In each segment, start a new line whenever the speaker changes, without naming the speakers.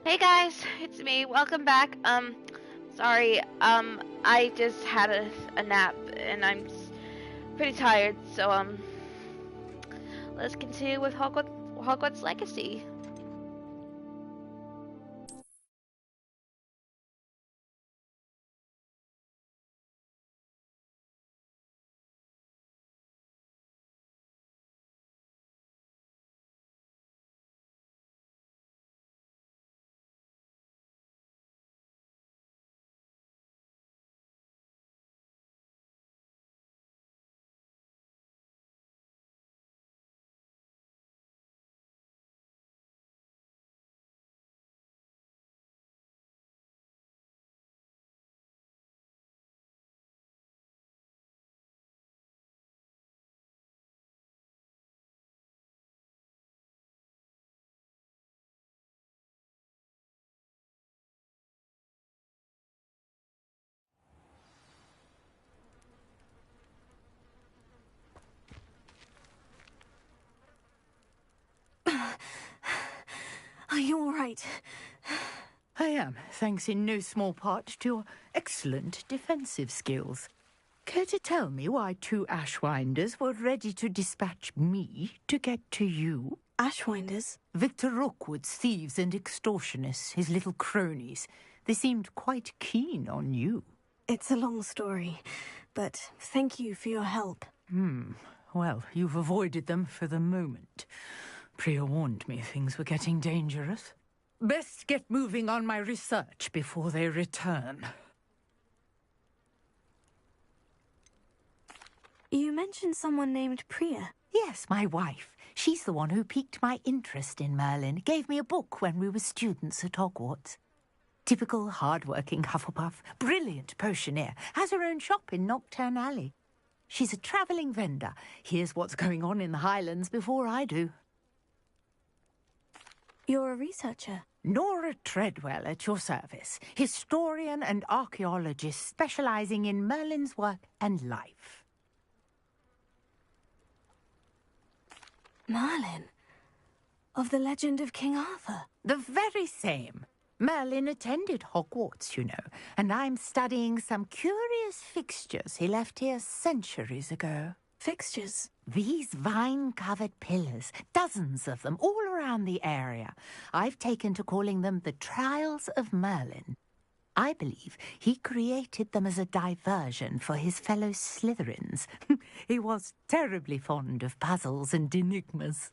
Hey guys, it's me. Welcome back. Sorry. I just had a nap and pretty tired. So let's continue with Hogwarts Legacy.
Are you all right?
I am, thanks in no small part to your excellent defensive skills. Care to tell me why two Ashwinders were ready to dispatch me to get to you?
Ashwinders?
Victor Rookwood's thieves and extortionists, his little cronies. They seemed quite keen on you.
It's a long story, but thank you for your help.
Well, you've avoided them for the moment. Priya warned me things were getting dangerous. Best get moving on my research before they return.
You mentioned someone named Priya.
Yes, my wife. She's the one who piqued my interest in Merlin. Gave me a book when we were students at Hogwarts. Typical hard-working Hufflepuff, brilliant potioneer, has her own shop in Knockturn Alley. She's a travelling vendor. Hears what's going on in the Highlands before I do.
You're a researcher.
Nora Treadwell at your service, historian and archaeologist specialising in Merlin's work and life.
Merlin? Of the legend of King Arthur?
The very same. Merlin attended Hogwarts, you know, and I'm studying some curious fixtures he left here centuries ago.
Fixtures?
These vine-covered pillars, dozens of them, all around the area. I've taken to calling them the Trials of Merlin. I believe he created them as a diversion for his fellow Slytherins. He was terribly fond of puzzles and enigmas.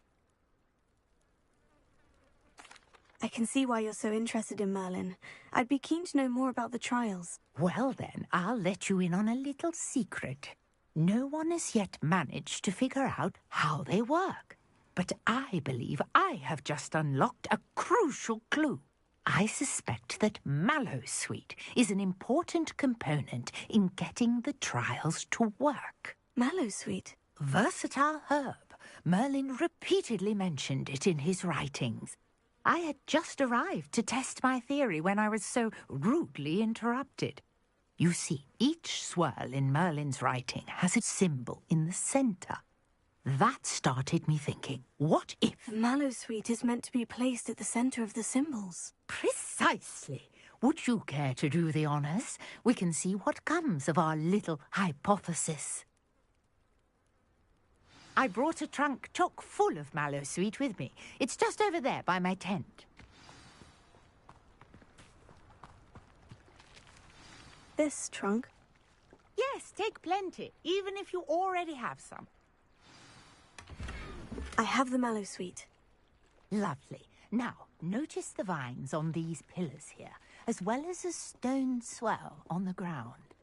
I can see why you're so interested in Merlin. I'd be keen to know more about the trials.
Well then, I'll let you in on a little secret. No one has yet managed to figure out how they work. But I believe I have just unlocked a crucial clue. I suspect that Mallowsweet is an important component in getting the trials to work.
Mallowsweet?
Versatile herb. Merlin repeatedly mentioned it in his writings. I had just arrived to test my theory when I was so rudely interrupted. You see, each swirl in Merlin's writing has a symbol in the centre. That started me thinking, what if...
The Mallowsweet is meant to be placed at the centre of the symbols.
Precisely. Would you care to do the honours? We can see what comes of our little hypothesis. I brought a trunk chock full of Mallowsweet with me. It's just over there by my tent.
This trunk?
Yes, take plenty, even if you already have some.
I have the Mallowsweet.
Lovely. Now, notice the vines on these pillars here, as well as a stone swell on the ground.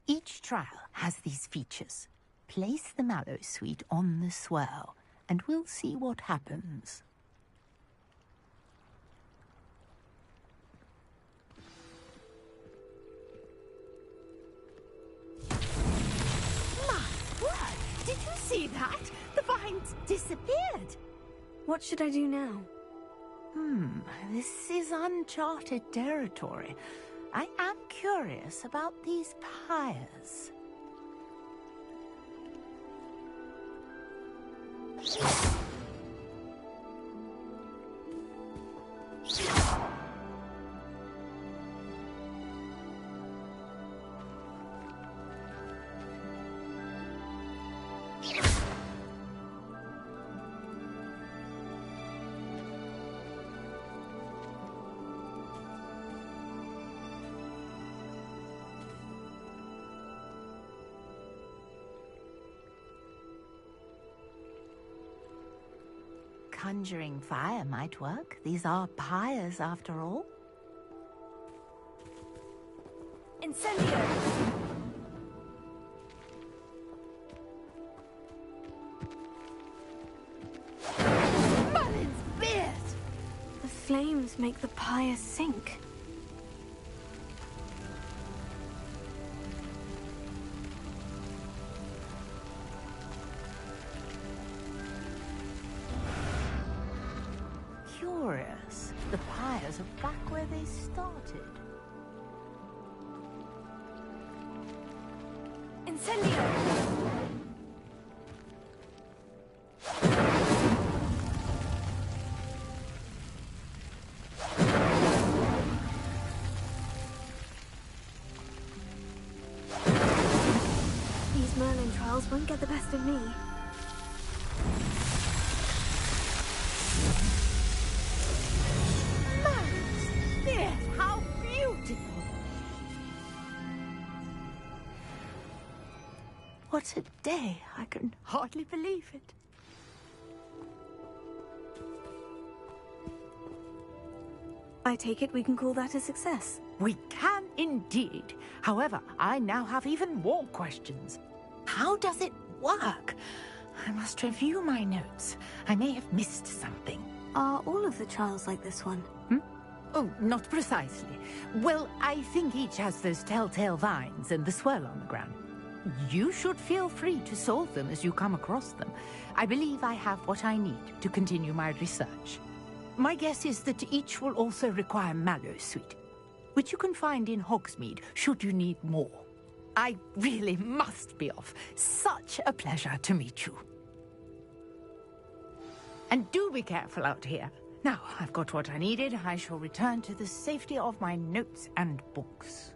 Each trial has these features. Place the Mallowsweet on the swell, and we'll see what happens. Did you see that? The vines disappeared.
What should I do now?
This is uncharted territory. I am curious about these pyres. conjuring fire might work. These are pyres, after all.
Incendio!
Merlin's beard!
The flames make the pyre sink.
Curious. The pyres are back where they started.
Incendio! These Merlin trials won't get the best of me.
Merlin's beard! How beautiful! What a day! I can hardly believe it.
I take it we can call that a success.
We can indeed. However, I now have even more questions. How does it work? I must review my notes. I may have missed something.
Are all of the trials like this one?
Oh, not precisely. Well, I think each has those telltale vines and the swirl on the ground. You should feel free to solve them as you come across them. I believe I have what I need to continue my research. My guess is that each will also require mallow sweet, which you can find in Hogsmeade should you need more. I really must be off. Such a pleasure to meet you. And do be careful out here. Now, I've got what I needed. I shall return to the safety of my notes and books.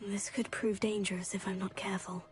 This could prove dangerous if I'm not careful.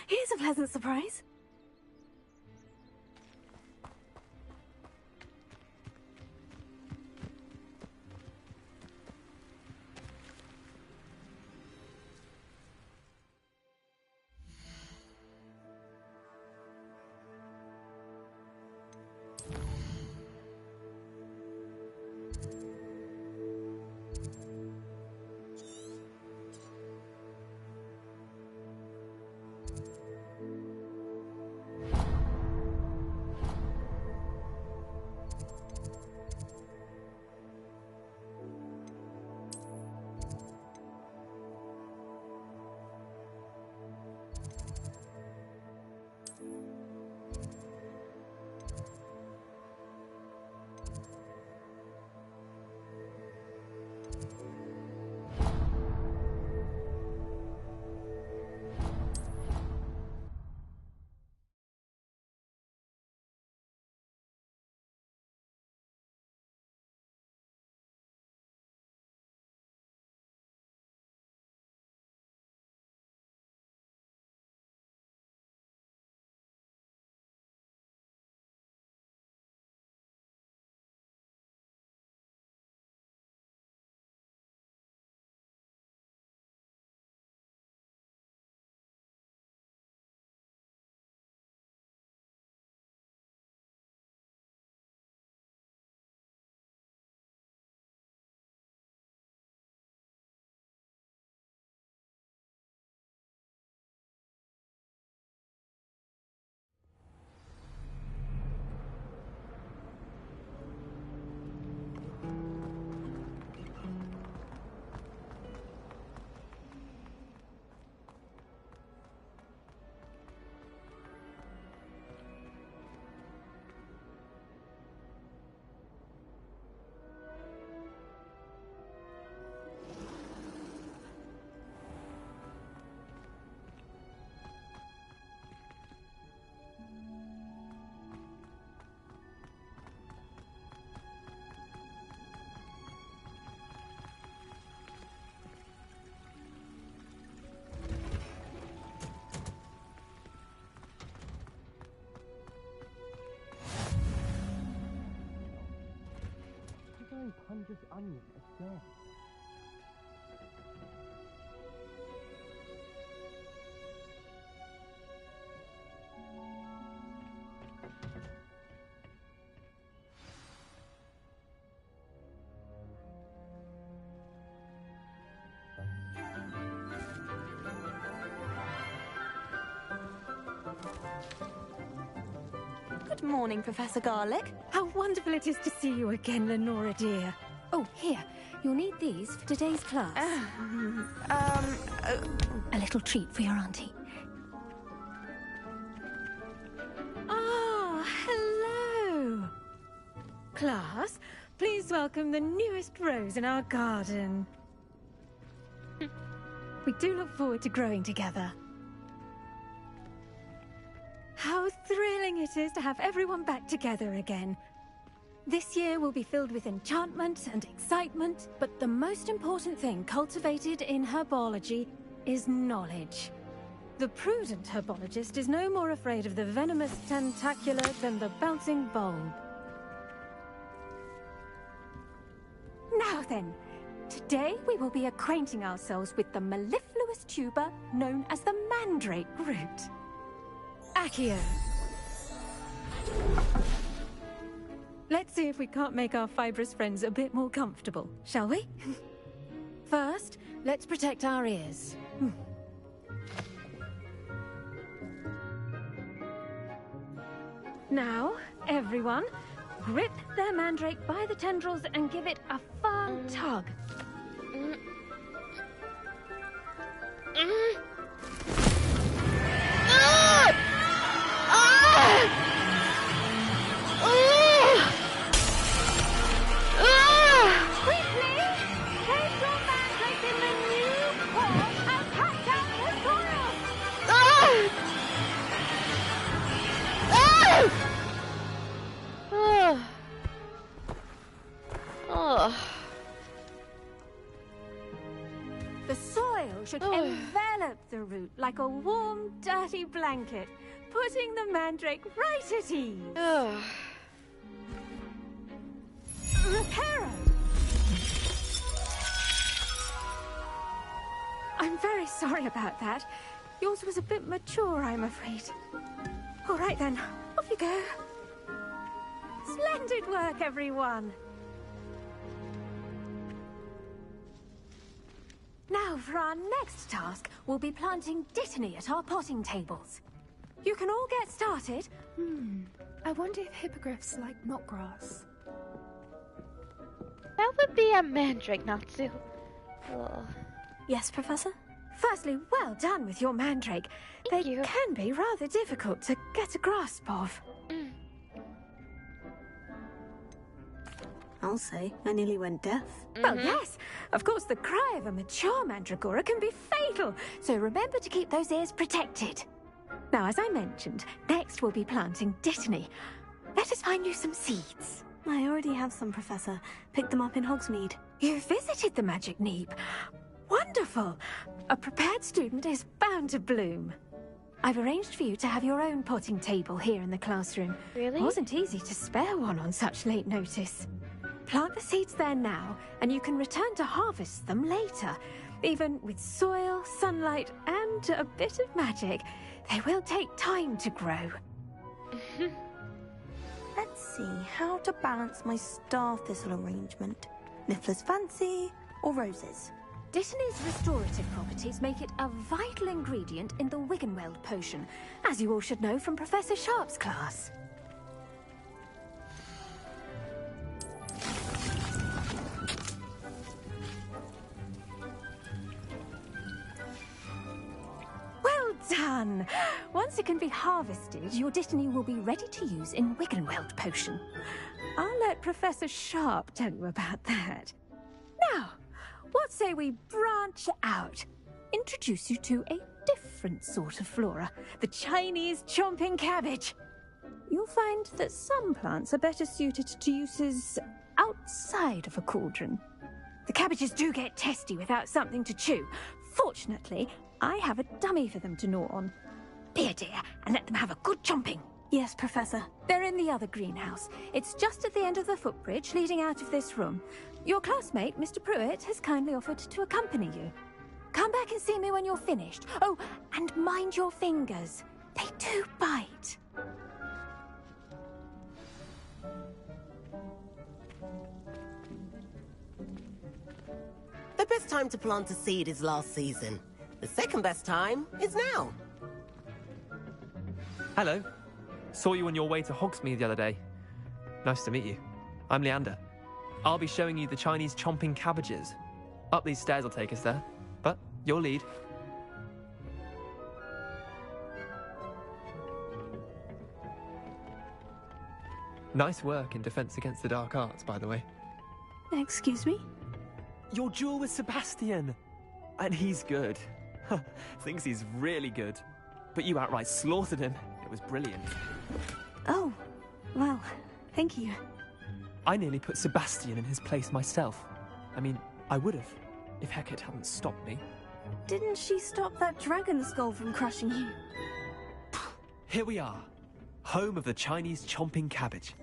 Here's a pleasant surprise.
onion again.
Good morning, Professor Garlic.
How wonderful it is to see you again, Lenora dear. Oh, here. You'll need these for today's class. A little treat for your auntie. Ah, hello. Class, please welcome the newest rose in our garden. We do look forward to growing together. How thrilling it is to have everyone back together again. This year will be filled with enchantment and excitement, but the most important thing cultivated in herbology is knowledge. The prudent herbologist is no more afraid of the venomous tentacula than the bouncing bulb. Now then, today we will be acquainting ourselves with the mellifluous tuber known as the mandrake root. Accio. Let's see if we can't make our fibrous friends a bit more comfortable, shall we? First, let's protect our ears. Now, everyone, grip their mandrake by the tendrils and give it a firm tug. The soil should envelop the root like a warm, dirty blanket, putting the mandrake right at ease. Reparo! I'm very sorry about that. Yours was a bit mature, I'm afraid. All right then, off you go. Splendid work, everyone! Now, for our next task, we'll be planting dittany at our potting tables. You can all get started.
I wonder if hippogriffs like knotgrass.
That would be a mandrake, Natsu. Oh.
Yes, Professor?
Firstly, well done with your mandrake.
Thank
They
you.
can be rather difficult to get a grasp of.
I'll say, I nearly went deaf.
Well, yes. Of course, the cry of a mature mandragora can be fatal, so remember to keep those ears protected. Now, as I mentioned, next we'll be planting dittany. Let us find you some seeds.
I already have some, Professor. Picked them up in Hogsmeade.
You visited the Magic Neep. Wonderful. A prepared student is bound to bloom. I've arranged for you to have your own potting table here in the classroom.
Really?
It wasn't easy to spare one on such late notice. Plant the seeds there now, and you can return to harvest them later. Even with soil, sunlight, and a bit of magic, they will take time to grow.
Let's see how to balance my star thistle arrangement. Niffler's fancy or roses?
Dittany's restorative properties make it a vital ingredient in the Wiggenweld potion, as you all should know from Professor Sharp's class. Well done! Once it can be harvested, your dittany will be ready to use in Wiggenweld potion. I'll let Professor Sharp tell you about that. Now, what say we branch out? Introduce you to a different sort of flora, the Chinese chomping cabbage. You'll find that some plants are better suited to uses outside of a cauldron. The cabbages do get testy without something to chew. Fortunately, I have a dummy for them to gnaw on. Here, dear, and let them have a good chomping.
Yes, Professor.
They're in the other greenhouse. It's just at the end of the footbridge leading out of this room. Your classmate, Mr. Pruitt, has kindly offered to accompany you. Come back and see me when you're finished. Oh, and mind your fingers. They do bite.
The best time to plant a seed is last season. The second best time is now.
Hello. Saw you on your way to Hogsmeade the other day. Nice to meet you. I'm Leander. I'll be showing you the Chinese chomping cabbages. Up these stairs will take us there, but you'll lead. Nice work in Defense Against the Dark Arts, by the way.
Excuse me?
Your duel with Sebastian! And he's good. Thinks he's really good. But you outright slaughtered him. It was brilliant.
Oh, well, thank you.
I nearly put Sebastian in his place myself. I mean, I would have, if Hecate hadn't stopped me.
Didn't she stop that dragon skull from crushing you?
Here we are. Home of the Chinese chomping cabbage.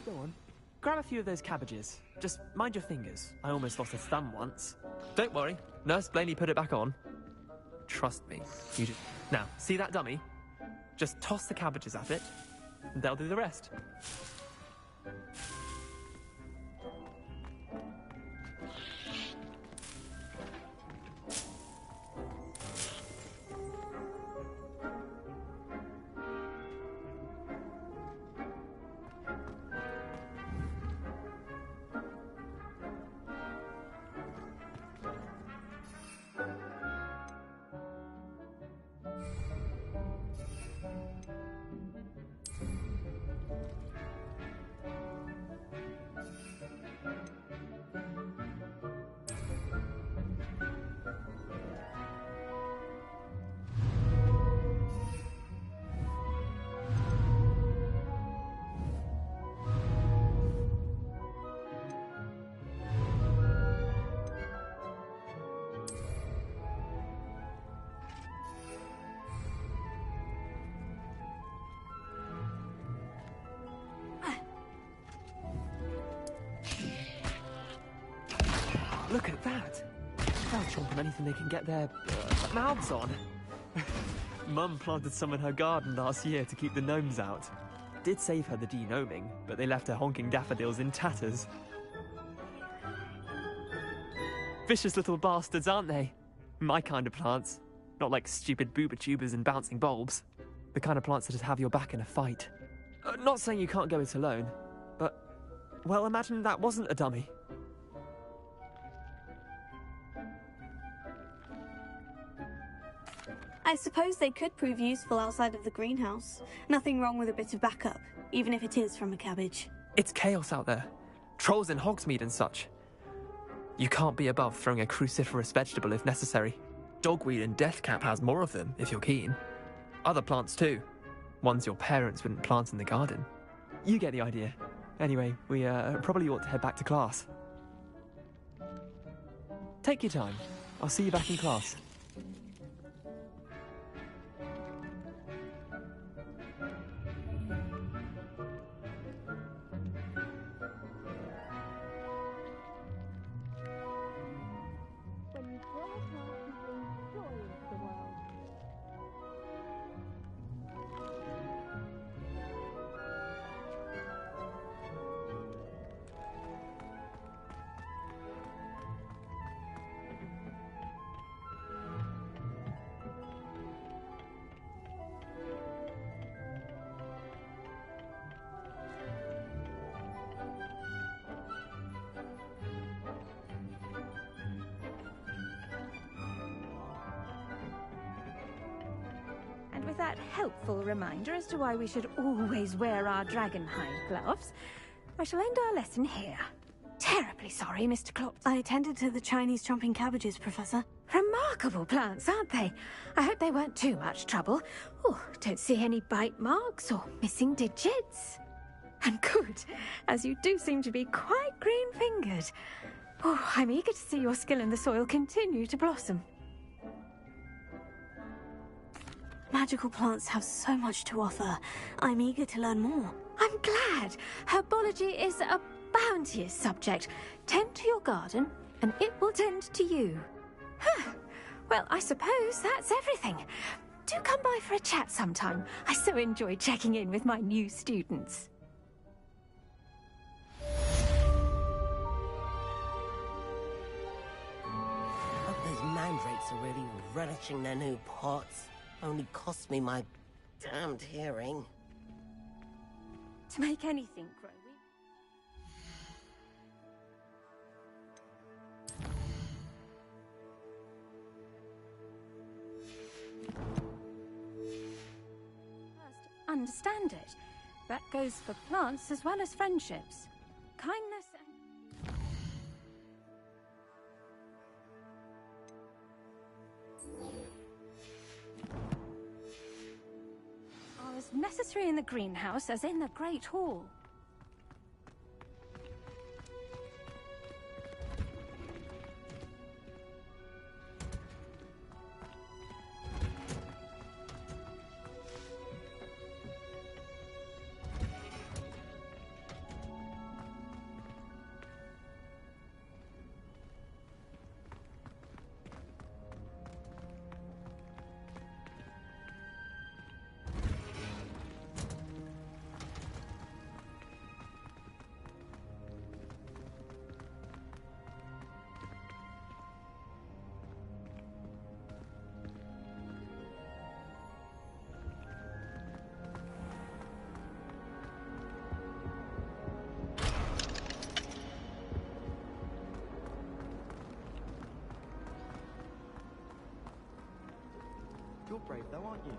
Go on. Grab a few of those cabbages. Just mind your fingers. I almost lost a thumb once. Don't worry. Nurse Blaney put it back on. Trust me. You just... Now, see that dummy? Just toss the cabbages at it, and they'll do the rest. Look at that! They'll chomp on anything they can get their mouths on. Mum planted some in her garden last year to keep the gnomes out. Did save her the de-gnoming, but they left her honking daffodils in tatters. Vicious little bastards, aren't they? My kind of plants. Not like stupid booba tubers and bouncing bulbs. The kind of plants that just have your back in a fight. Not saying you can't go it alone, but... well, imagine that wasn't a dummy.
I suppose they could prove useful outside of the greenhouse. Nothing wrong with a bit of backup, even if it is from a cabbage.
It's chaos out there. Trolls in Hogsmeade and such. You can't be above throwing a cruciferous vegetable if necessary. Dogweed and deathcap has more of them, if you're keen. Other plants too. Ones your parents wouldn't plant in the garden. You get the idea. Anyway, we probably ought to head back to class. Take your time. I'll see you back in class.
With that helpful reminder as to why we should always wear our dragonhide gloves, I shall end our lesson here. Terribly sorry, Mr. Klopp.
I attended to the Chinese chomping cabbages, Professor.
Remarkable plants, aren't they? I hope they weren't too much trouble. Oh, don't see any bite marks or missing digits. And good, as you do seem to be quite green-fingered. Oh, I'm eager to see your skill in the soil continue to blossom.
Magical plants have so much to offer. I'm eager to learn more.
I'm glad. Herbology is a bounteous subject. Tend to your garden, and it will tend to you. Huh. Well, I suppose that's everything. Do come by for a chat sometime. I so enjoy checking in with my new students.
Hope those mandrakes are really relishing their new pots. Only cost me my damned hearing.
To make anything grow, understand it. That goes for plants as well as friendships. Kindness and... are as necessary in the greenhouse as in the Great Hall.
You're brave though, aren't you?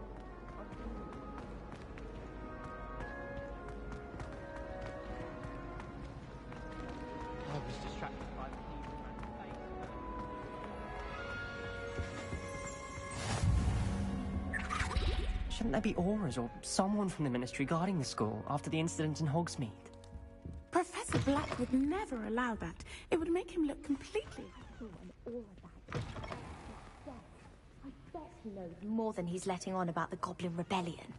I was distracted by the Shouldn't there be auras or someone from the Ministry guarding the school after the incident in Hogsmeade?
Professor Black would never allow that. It would make him look completely...
I bet he knows more than he's letting on about the Goblin Rebellion.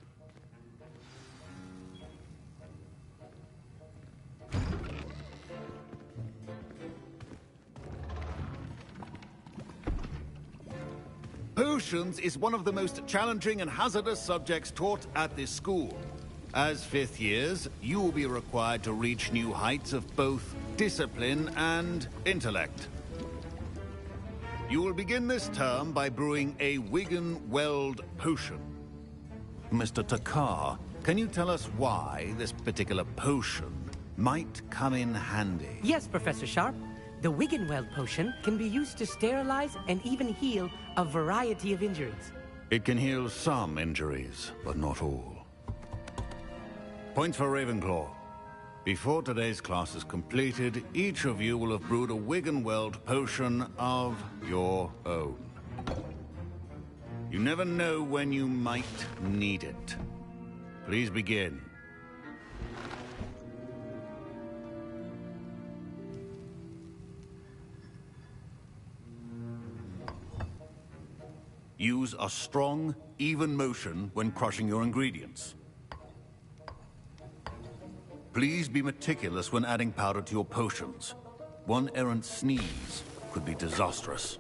Potions is one of the most challenging and hazardous subjects taught at this school. As fifth years, you will be required to reach new heights of both discipline and intellect. You will begin this term by brewing a Wiggenweld potion. Mr. Takar, can you tell us why this particular potion might come in handy?
Yes, Professor Sharp. The Wiggenweld potion can be used to sterilize and even heal a variety of injuries.
It can heal some injuries, but not all. Points for Ravenclaw. Before today's class is completed, each of you will have brewed a Wiggenweld potion of your own. You never know when you might need it. Please begin. Use a strong, even motion when crushing your ingredients. Please be meticulous when adding powder to your potions. One errant sneeze could be disastrous.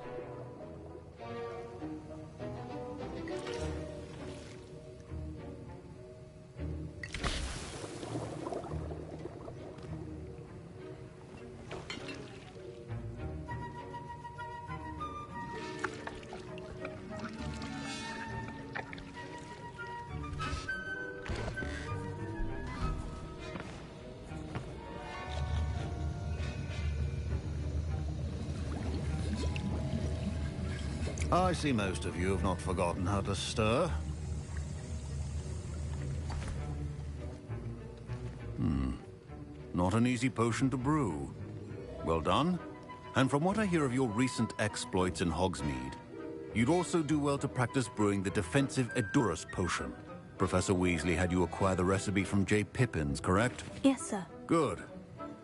I see most of you have not forgotten how to stir. Not an easy potion to brew. Well done. And from what I hear of your recent exploits in Hogsmeade, you'd also do well to practice brewing the defensive Edurus potion. Professor Weasley had you acquire the recipe from J. Pippins, correct?
Yes, sir.
Good.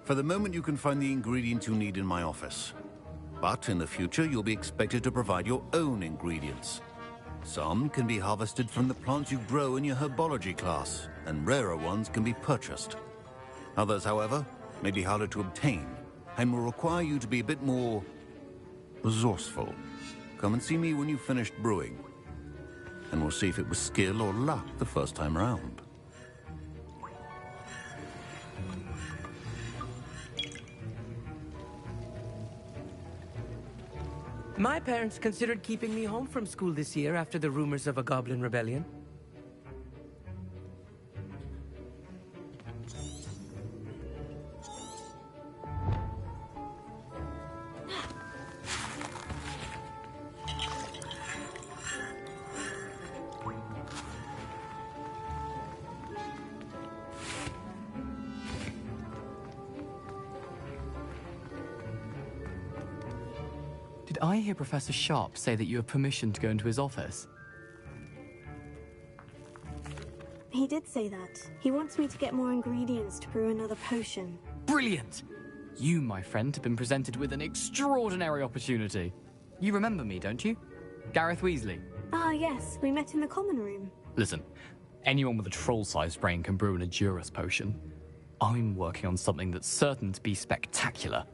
For the moment, you can find the ingredients you need in my office. But in the future, you'll be expected to provide your own ingredients. Some can be harvested from the plants you grow in your herbology class, and rarer ones can be purchased. Others, however, may be harder to obtain, and will require you to be a bit more resourceful. Come and see me when you've finished brewing, and we'll see if it was skill or luck the first time round.
My parents considered keeping me home from school this year after the rumors of a goblin rebellion.
Did I hear Professor Sharp say that you have permission to go into his office?
He did say that. He wants me to get more ingredients to brew another potion.
Brilliant! You, my friend, have been presented with an extraordinary opportunity. You remember me, don't you? Gareth Weasley.
Ah, yes. We met in the common room.
Listen, anyone with a troll-sized brain can brew an Edurus potion. I'm working on something that's certain to be spectacular.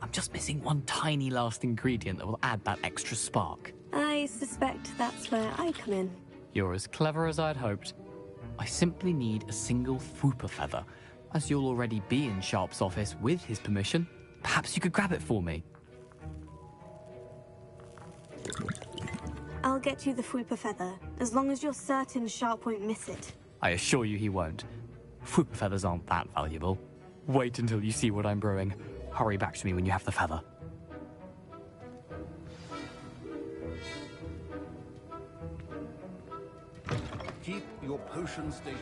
I'm just missing one tiny last ingredient that will add that extra spark.
I suspect that's where I come in.
You're as clever as I'd hoped. I simply need a single Fwooper feather. As you'll already be in Sharp's office with his permission, perhaps you could grab it for me.
I'll get you the Fwooper feather, as long as you're certain Sharp won't miss it.
I assure you he won't. Fwooper feathers aren't that valuable. Wait until you see what I'm brewing. Hurry back to me when you have the feather.
Keep your potion station.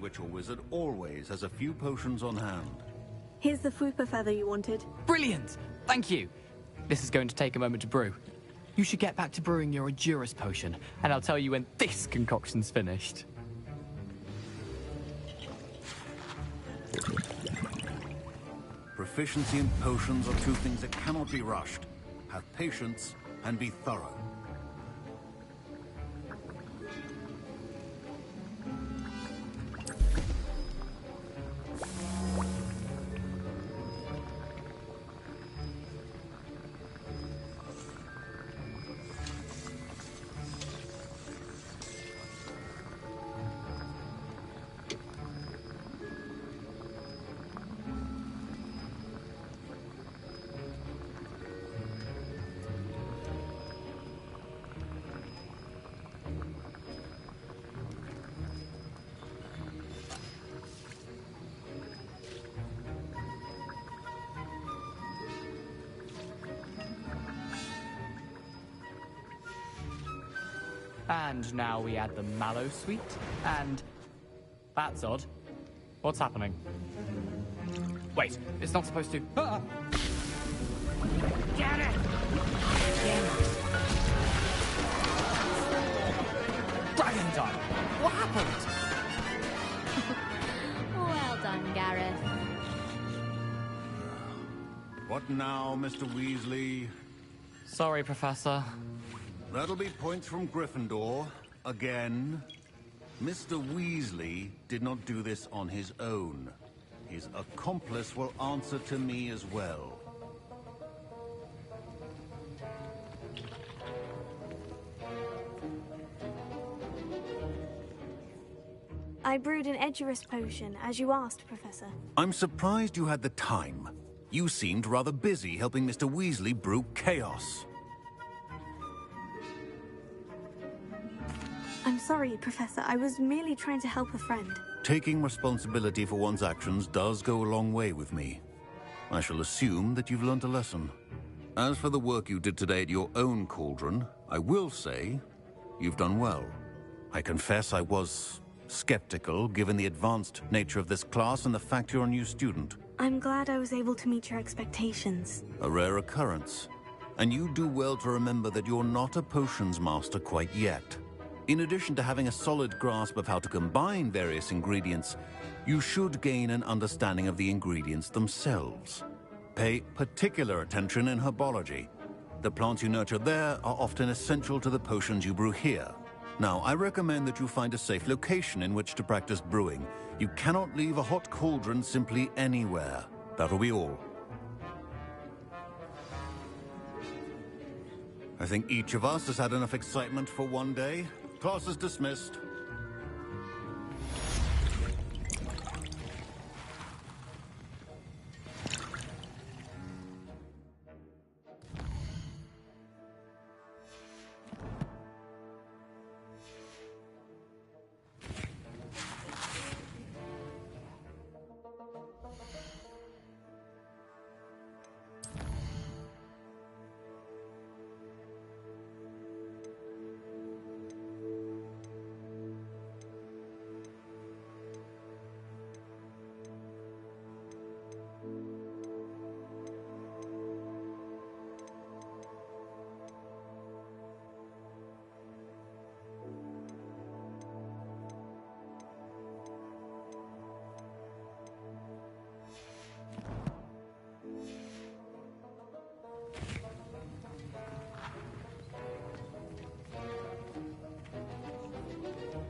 Witch or wizard always has a few potions on hand.
Here's the Fwooper feather you wanted.
Brilliant! Thank you! This is going to take a moment to brew. You should get back to brewing your Edurus potion, and I'll tell you when this concoction's finished.
Proficiency in potions are two things that cannot be rushed. Have patience and be thorough.
And now we add the mallow sweet, and... That's odd. What's happening? Wait, it's not supposed to... Ah! Get it! Dragon time! What happened?
Well done, Gareth.
What now, Mr. Weasley?
Sorry, Professor.
That'll be points from Gryffindor, again. Mr. Weasley did not do this on his own. His accomplice will answer to me as well.
I brewed an Edurus potion, as you asked, Professor.
I'm surprised you had the time. You seemed rather busy helping Mr. Weasley brew chaos.
I'm sorry, Professor. I was merely trying to help a friend.
Taking responsibility for one's actions does go a long way with me. I shall assume that you've learnt a lesson. As for the work you did today at your own cauldron, I will say you've done well. I confess I was skeptical given the advanced nature of this class and the fact you're a new student.
I'm glad I was able to meet your expectations.
A rare occurrence. And you do well to remember that you're not a potions master quite yet. In addition to having a solid grasp of how to combine various ingredients, you should gain an understanding of the ingredients themselves. Pay particular attention in herbology. The plants you nurture there are often essential to the potions you brew here. Now, I recommend that you find a safe location in which to practice brewing. You cannot leave a hot cauldron simply anywhere. That'll be all. I think each of us has had enough excitement for one day. Class is dismissed.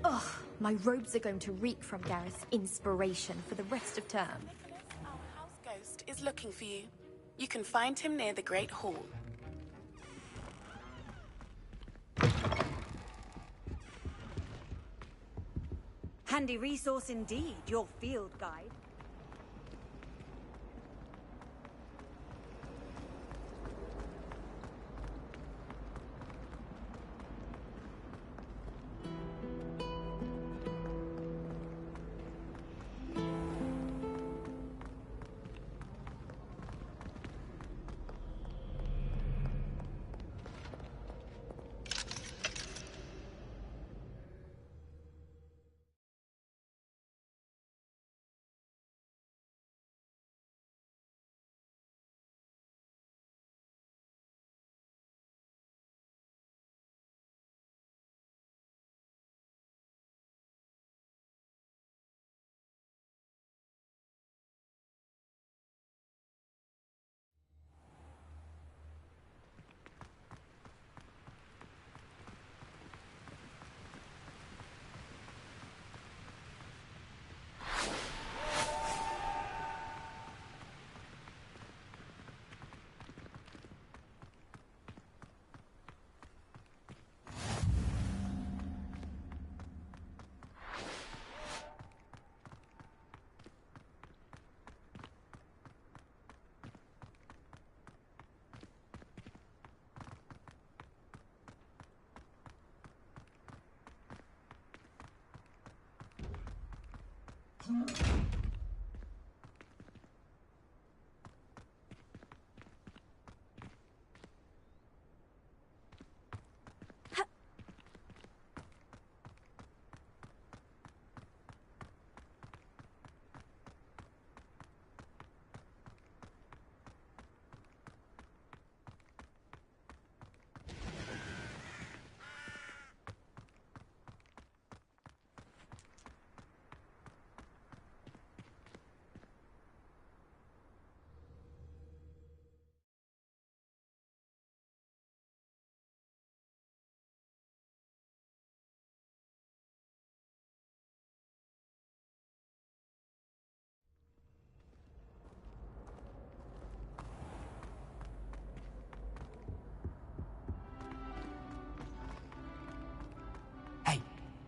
Ugh, my robes are going to reek from Gareth's inspiration for the rest of term.
Our house ghost is looking for you. You can find him near the Great Hall.
Handy resource indeed, your field guide.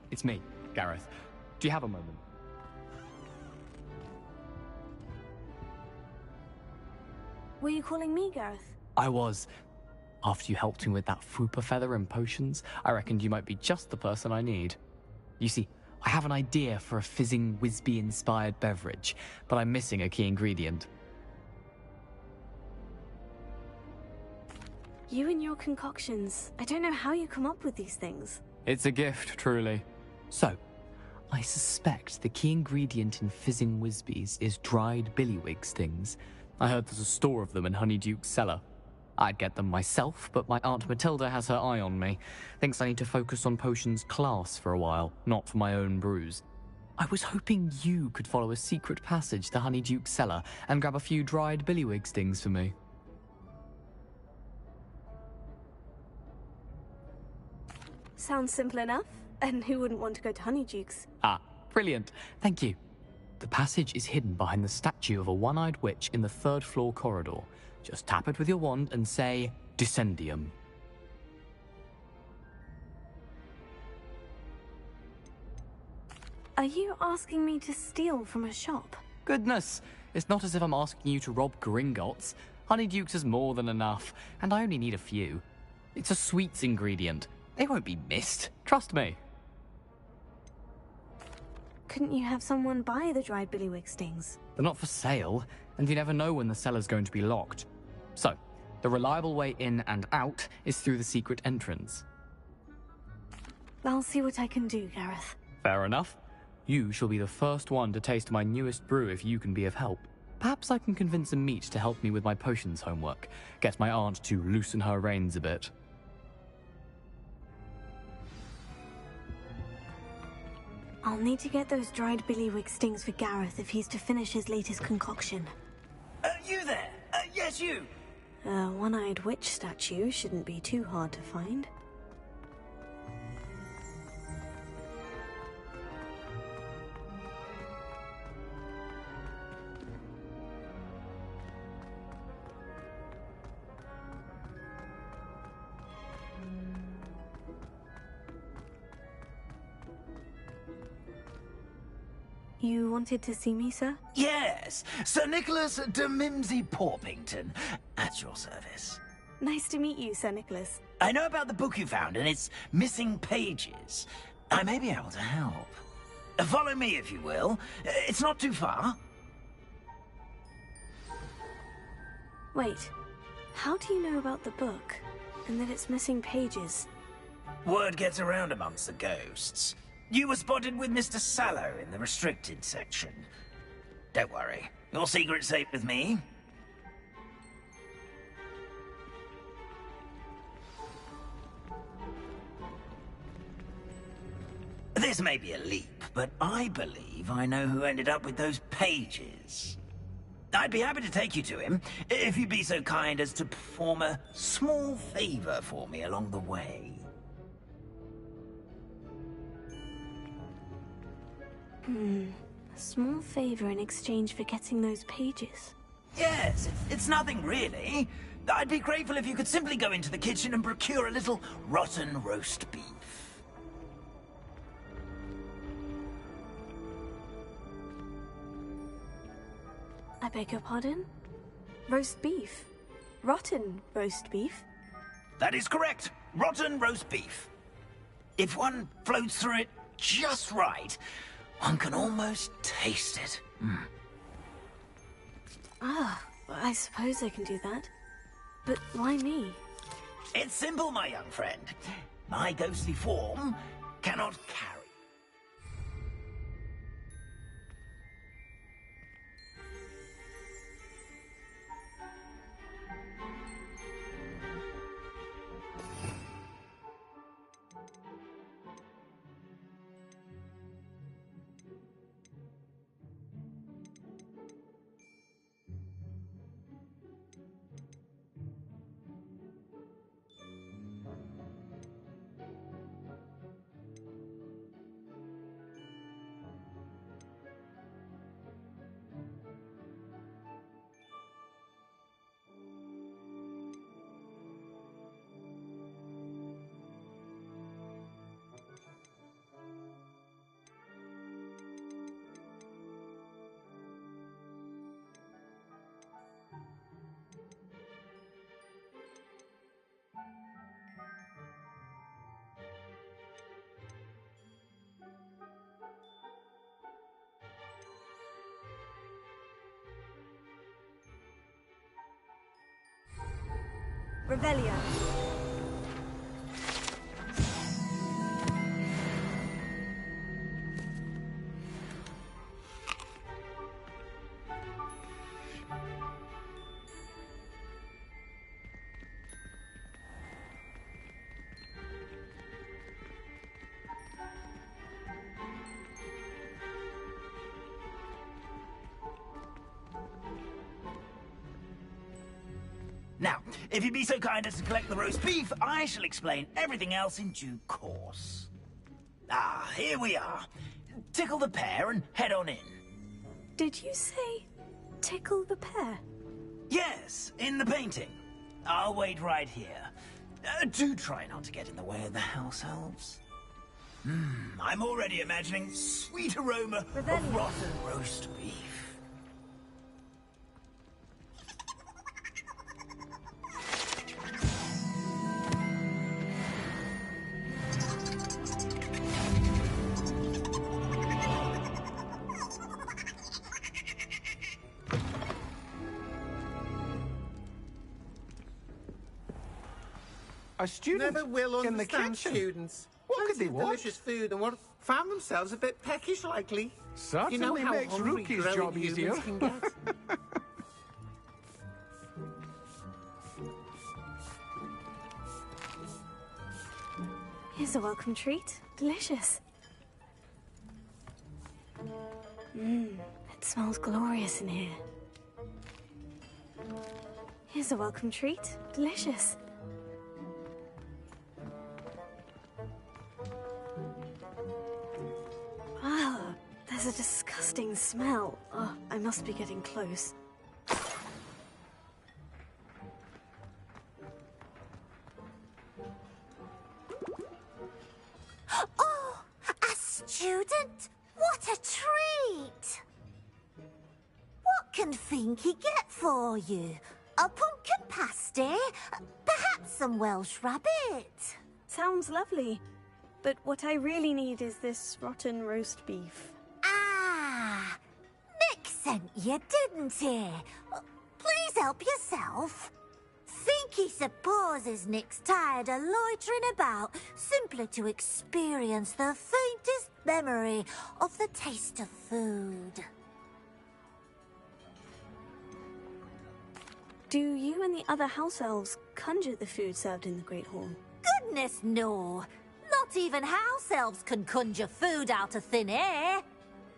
It's me, Gareth. Do you have a moment?
Were you calling me, Gareth?
I was. After you helped me with that fupa feather and potions, I reckoned you might be just the person I need. You see, I have an idea for a fizzing Wisby-inspired beverage, but I'm missing a key ingredient.
You and your concoctions. I don't know how you come up with these things.
It's a gift, truly. So, I suspect the key ingredient in fizzing Whizbees is dried billywig stings. I heard there's a store of them in Honeyduke's cellar. I'd get them myself, but my Aunt Matilda has her eye on me. Thinks I need to focus on potions class for a while, not for my own brews. I was hoping you could follow a secret passage to Honeyduke's cellar and grab a few dried billywig stings for me.
Sounds simple enough. And who wouldn't want to go to Honeyduke's?
Ah, brilliant. Thank you. The passage is hidden behind the statue of a one-eyed witch in the third-floor corridor. Just tap it with your wand and say, Descendium.
Are you asking me to steal from a shop?
Goodness, it's not as if I'm asking you to rob Gringotts. Honeyduke's is more than enough, and I only need a few. It's a sweets ingredient. They won't be missed. Trust me.
Couldn't you have someone buy the dried billywig stings?
They're not for sale, and you never know when the cellar's going to be locked. So, the reliable way in and out is through the secret entrance.
I'll see what I can do, Gareth.
Fair enough. You shall be the first one to taste my newest brew if you can be of help. Perhaps I can convince a meat to help me with my potions homework. Get my aunt to loosen her reins a bit.
I'll need to get those dried billywig stings for Gareth if he's to finish his latest concoction.
You there? Yes, you!
A one-eyed witch statue shouldn't be too hard to find. You wanted to see me, sir?
Yes, Sir Nicholas de Mimsy Porpington, at your service.
Nice to meet you, Sir Nicholas.
I know about the book you found and its missing pages. I may be able to help. Follow me, if you will. It's not too far.
Wait, how do you know about the book, and that it's missing pages?
Word gets around amongst the ghosts. You were spotted with Mr. Sallow in the restricted section. Don't worry, your secret's safe with me. This may be a leap, but I believe I know who ended up with those pages. I'd be happy to take you to him, if you'd be so kind as to perform a small favor for me along the way.
A small favor in exchange for getting those pages.
Yes, it's nothing really. I'd be grateful if you could simply go into the kitchen and procure a little rotten roast beef.
I beg your pardon? Roast beef? Rotten roast beef?
That is correct. Rotten roast beef. If one floats through it just right, one can almost taste it.
Ah, I suppose I can do that. But why me?
It's simple, my young friend. My ghostly form cannot carry.
Revelio.
Now, if you'd be so kind as to collect the roast beef, I shall explain everything else in due course. Ah, here we are. Tickle the pear and head on in.
Did you say tickle the pear?
Yes, in the painting. I'll wait right here. Do try not to get in the way of the house elves. I'm already imagining sweet aroma of rotten roast beef.
A student
never will
in the
understand
kitchen.
students.
What could they
Fancy
want?
delicious food and what found themselves a bit peckish, likely.
Certainly
you know how
makes
hungry
Rookie's
growing
job
humans
easier.
can get.
Here's a welcome treat. Delicious. It smells glorious in here. Here's a welcome treat. Delicious. Ah, there's a disgusting smell. Oh, I must be getting close.
Oh, a student? What a treat! What can Finky get for you? A pumpkin pasty? Perhaps some Welsh rabbit?
Sounds lovely. But what I really need is this rotten roast beef.
Ah, Nick sent you, didn't he? Please help yourself. Finky supposes Nick's tired of loitering about simply to experience the faintest memory of the taste of food.
Do you and the other house elves conjure the food served in the Great Hall?
Goodness, no. Not even house elves can conjure food out of thin air.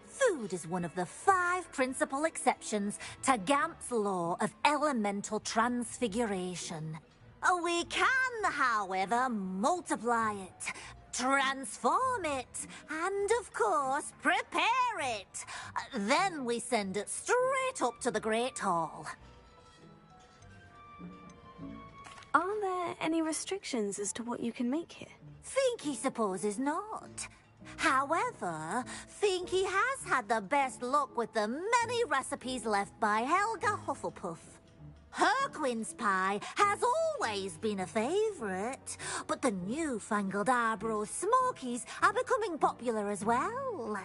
Food is one of the 5 principal exceptions to Gamp's law of elemental transfiguration. We can, however, multiply it, transform it, and, of course, prepare it. Then we send it straight up to the Great Hall.
Are there any restrictions as to what you can make here?
Finky supposes not. However, Finky has had the best luck with the many recipes left by Helga Hufflepuff. Her quince pie has always been a favourite, but the newfangled Arbroath Smokies are becoming popular as well.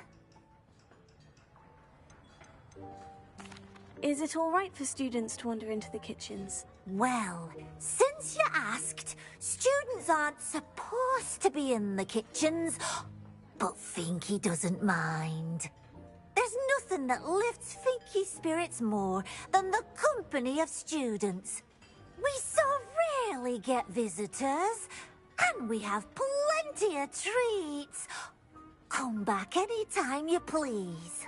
Is it all right for students to wander into the kitchens?
Well, since you asked, students aren't supposed to be in the kitchens, but Finky doesn't mind. There's nothing that lifts Finky's spirits more than the company of students. We so rarely get visitors, and we have plenty of treats. Come back any time you please.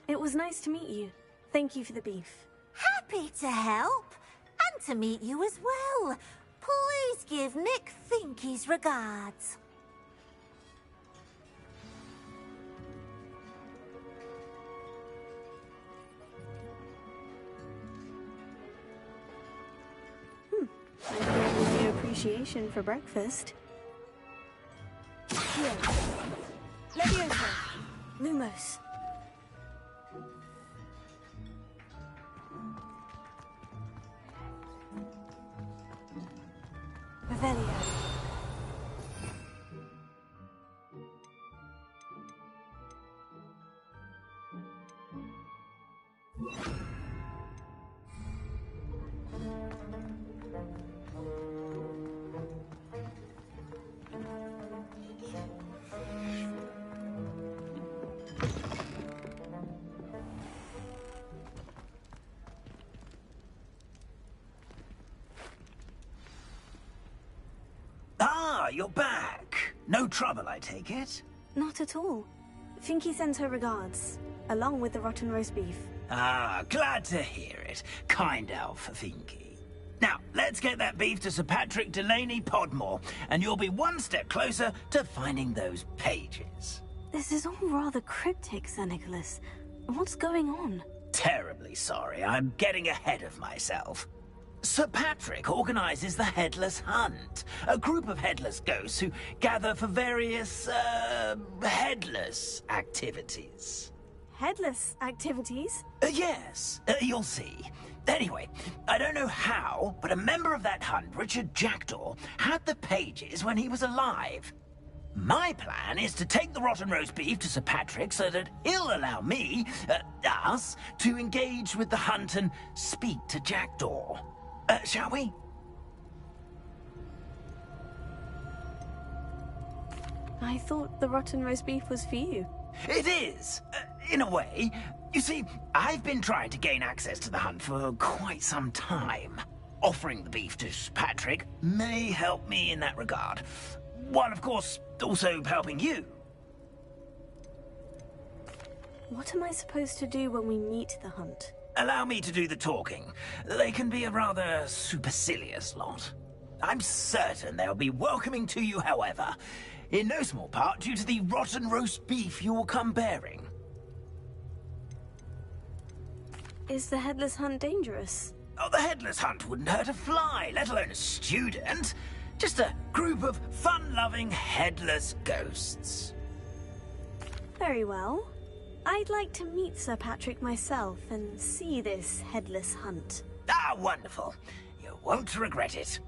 It was nice to meet you. Thank you for the beef.
Happy to help, and to meet you as well. Please give Nick Finky's regards.
I feel your appreciation for breakfast. Here. Leviosa. Lumos. Revelio.
Ah, you're back. No trouble, I take it?
Not at all. Finky sends her regards, along with the rotten roast beef.
Ah, glad to hear it. Kind elf, Finky. Now, let's get that beef to Sir Patrick Delaney Podmore, and you'll be one step closer to finding those pages.
This is all rather cryptic, Sir Nicholas. What's going on?
Terribly sorry, I'm getting ahead of myself. Sir Patrick organizes the Headless Hunt, a group of headless ghosts who gather for various, headless activities.
Headless activities?
Yes, you'll see. Anyway, I don't know how, but a member of that hunt, Richard Jackdaw, had the pages when he was alive. My plan is to take the rotten roast beef to Sir Patrick so that he'll allow me, us, to engage with the hunt and speak to Jackdaw. Shall we?
I thought the rotten roast beef was for you.
It is, in a way. You see, I've been trying to gain access to the hunt for quite some time. Offering the beef to Sir Patrick may help me in that regard. While, of course, also helping you.
What am I supposed to do when we meet the hunt?
Allow me to do the talking. They can be a rather supercilious lot. I'm certain they'll be welcoming to you, however, in no small part due to the rotten roast beef you will come bearing.
Is the Headless Hunt dangerous?
Oh, the Headless Hunt wouldn't hurt a fly, let alone a student. Just a group of fun-loving headless ghosts.
Very well. I'd like to meet Sir Patrick myself and see this Headless Hunt.
Ah, wonderful. You won't regret it.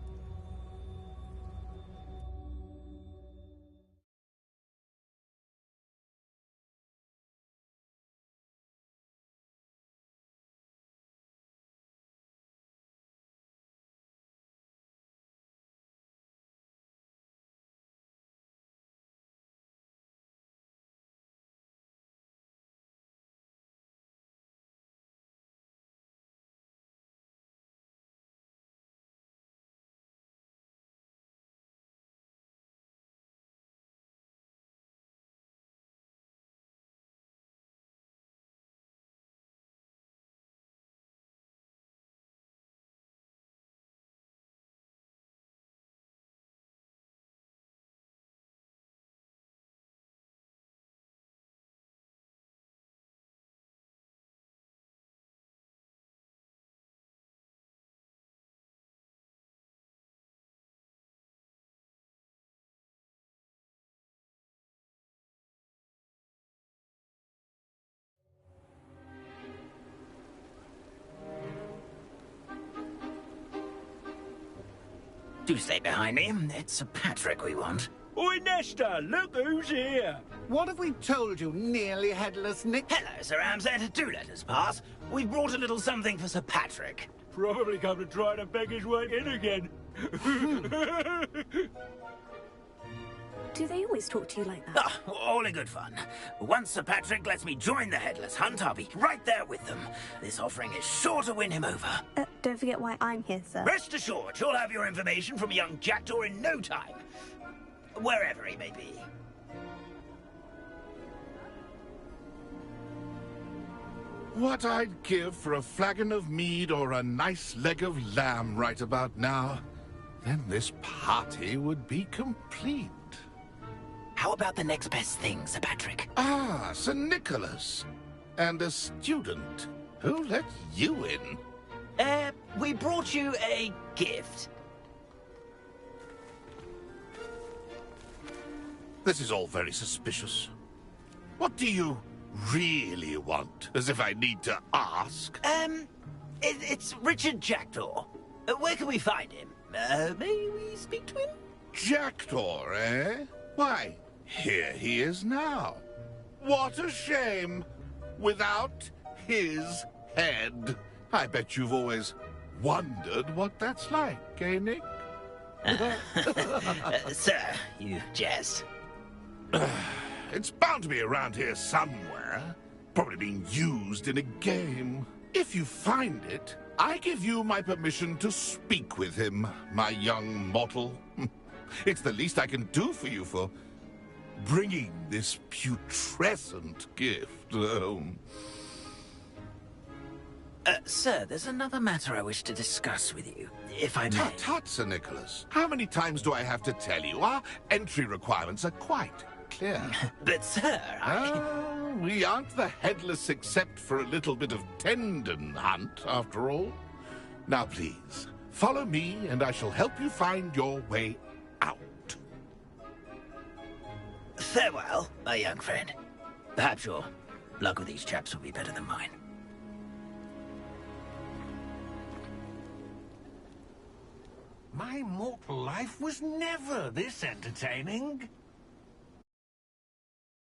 Do stay behind me. It's Sir Patrick we want.
Oi, Nesta, look who's here. What have we told you, nearly headless Nick?
Hello, Sir Ramsed. Do let us pass. We brought a little something for Sir Patrick.
Probably come to try to beg his way in again.
Do they always talk to you like that?
Ah, all in good fun. Once Sir Patrick lets me join the Headless Hunt, I'll be right there with them. This offering is sure to win him over.
Don't forget why I'm here, sir.
Rest assured, you'll have your information from young Jackdaw in no time. Wherever he may be.
What I'd give for a flagon of mead or a nice leg of lamb right about now. Then this party would be complete.
How about the next best thing, Sir Patrick?
Ah, Sir Nicholas. And a student. Who let you in?
We brought you a gift.
This is all very suspicious. What do you really want? As if I need to ask.
It's Richard Jackdaw. Where can we find him? May we speak to him?
Jackdaw, eh? Why, here he is now. What a shame. Without his head. I bet you've always wondered what that's like, eh, Nick?
Sir, you jest.
It's bound to be around here somewhere. Probably being used in a game. If you find it, I give you my permission to speak with him, my young mortal. It's the least I can do for you for bringing this putrescent gift home.
Sir, there's another matter I wish to discuss with you, if I may.
Tut, tut, Sir Nicholas. How many times do I have to tell you? Our entry requirements are quite clear.
But, sir,
we aren't the headless except for a little bit of tendon hunt, after all. Now, please, follow me, and I shall help you find your way out.
Farewell, my young friend. Perhaps your luck with these chaps will be better than mine.
My mortal life was never this entertaining.